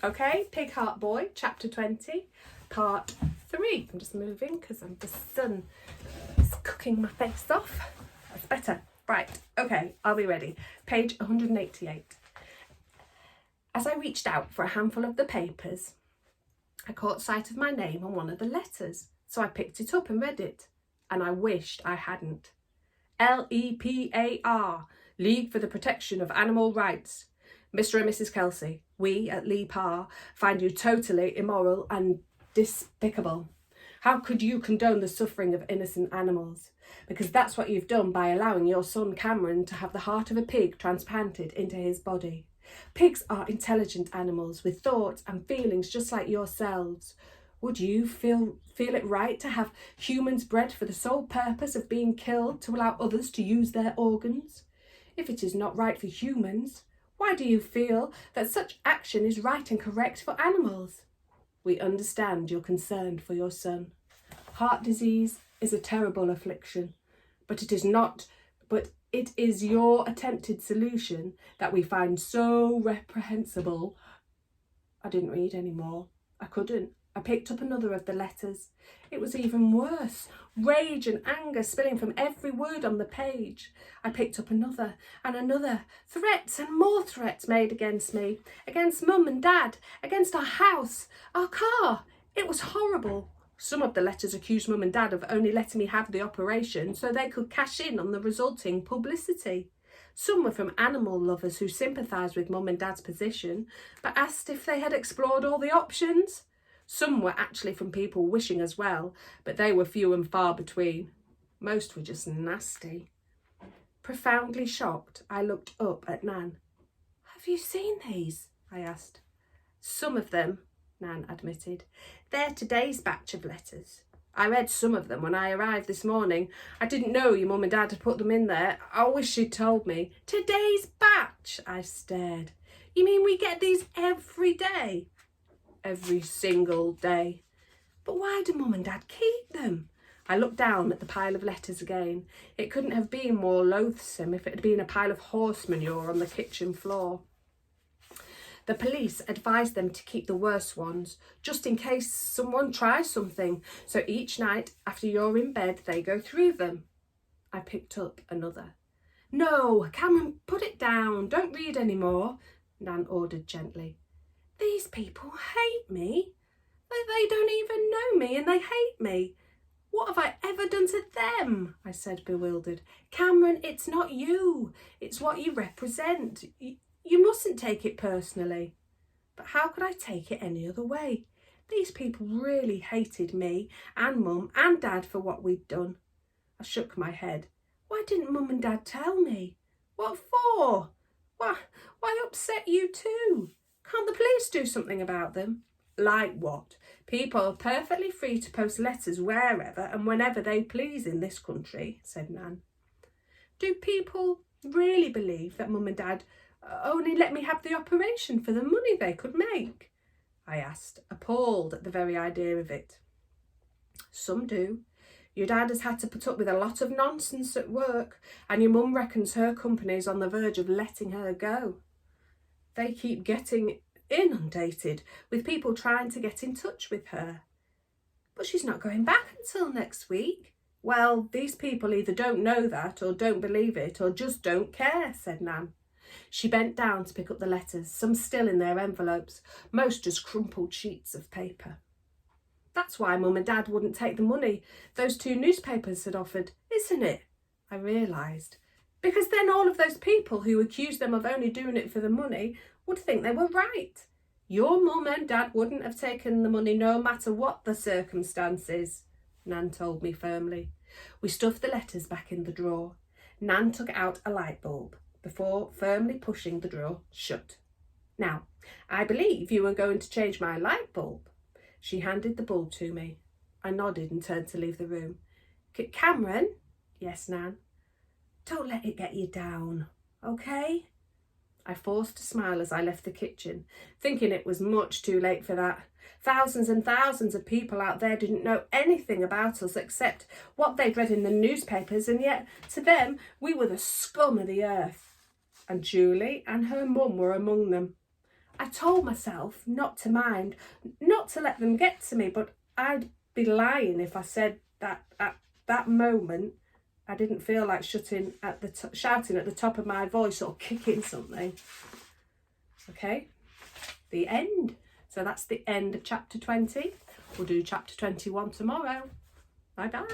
Okay, Pig Heart Boy, chapter 20, part 3. I'm just moving because the sun is cooking my face off. That's better. Right, okay, I'll be ready. Page 188. As I reached out for a handful of the papers, I caught sight of my name on one of the letters, so I picked it up and read it, and I wished I hadn't. LEPAR, League for the Protection of Animal Rights. Mr. and Mrs. Kelsey, we at LEPAR find you totally immoral and despicable. How could you condone the suffering of innocent animals? Because that's what you've done by allowing your son Cameron to have the heart of a pig transplanted into his body. Pigs are intelligent animals with thoughts and feelings just like yourselves. Would you feel it right to have humans bred for the sole purpose of being killed to allow others to use their organs? If it is not right for humans, why do you feel that such action is right and correct for animals? We understand you're concerned for your son. Heart disease is a terrible affliction, but it is your attempted solution that we find so reprehensible. I didn't read any more. I couldn't. I picked up another of the letters. It was even worse. Rage and anger spilling from every word on the page. I picked up another and another. Threats and more threats made against me, against Mum and Dad, against our house, our car. It was horrible. Some of the letters accused Mum and Dad of only letting me have the operation so they could cash in on the resulting publicity. Some were from animal lovers who sympathised with Mum and Dad's position, but asked if they had explored all the options. Some were actually from people wishing as well, but they were few and far between. Most were just nasty. Profoundly shocked, I looked up at Nan. Have you seen these? I asked. Some of them, Nan admitted. They're today's batch of letters. I read some of them when I arrived this morning. I didn't know your Mum and Dad had put them in there. I wish she'd told me. Today's batch? I stared. You mean we get these every day? Every single day. But why do Mum and Dad keep them? I looked down at the pile of letters again. It couldn't have been more loathsome if it had been a pile of horse manure on the kitchen floor. The police advised them to keep the worst ones, just in case someone tries something. So each night after you're in bed, they go through them. I picked up another. No, Cameron, put it down. Don't read any more, Nan ordered gently. These people hate me. They don't even know me and they hate me. What have I ever done to them? I said, bewildered. Cameron, it's not you. It's what you represent. You mustn't take it personally. But how could I take it any other way? These people really hated me and Mum and Dad for what we'd done. I shook my head. Why didn't Mum and Dad tell me? What for? Why upset you too? Can't the police do something about them? Like what? People are perfectly free to post letters wherever and whenever they please in this country, said Nan. Do people really believe that Mum and Dad only let me have the operation for the money they could make? I asked, appalled at the very idea of it. Some do. Your dad has had to put up with a lot of nonsense at work, and your mum reckons her company's on the verge of letting her go. They keep getting inundated with people trying to get in touch with her. But she's not going back until next week. Well, these people either don't know that or don't believe it or just don't care, said Nan. She bent down to pick up the letters, some still in their envelopes, most just crumpled sheets of paper. That's why Mum and Dad wouldn't take the money those 2 newspapers had offered, isn't it? I realised. Because then all of those people who accused them of only doing it for the money would think they were right. Your Mum and Dad wouldn't have taken the money no matter what the circumstances, Nan told me firmly. We stuffed the letters back in the drawer. Nan took out a light bulb before firmly pushing the drawer shut. Now, I believe you were going to change my light bulb. She handed the bulb to me. I nodded and turned to leave the room. Cameron? Yes, Nan. Don't let it get you down, okay? I forced a smile as I left the kitchen, thinking it was much too late for that. Thousands and thousands of people out there didn't know anything about us except what they'd read in the newspapers, and yet to them we were the scum of the earth. And Julie and her mum were among them. I told myself not to mind, not to let them get to me, but I'd be lying if I said that at that moment I didn't feel like shouting at the top of my voice or kicking something. Okay, the end. So that's the end of chapter 20. We'll do chapter 21 tomorrow. Bye bye.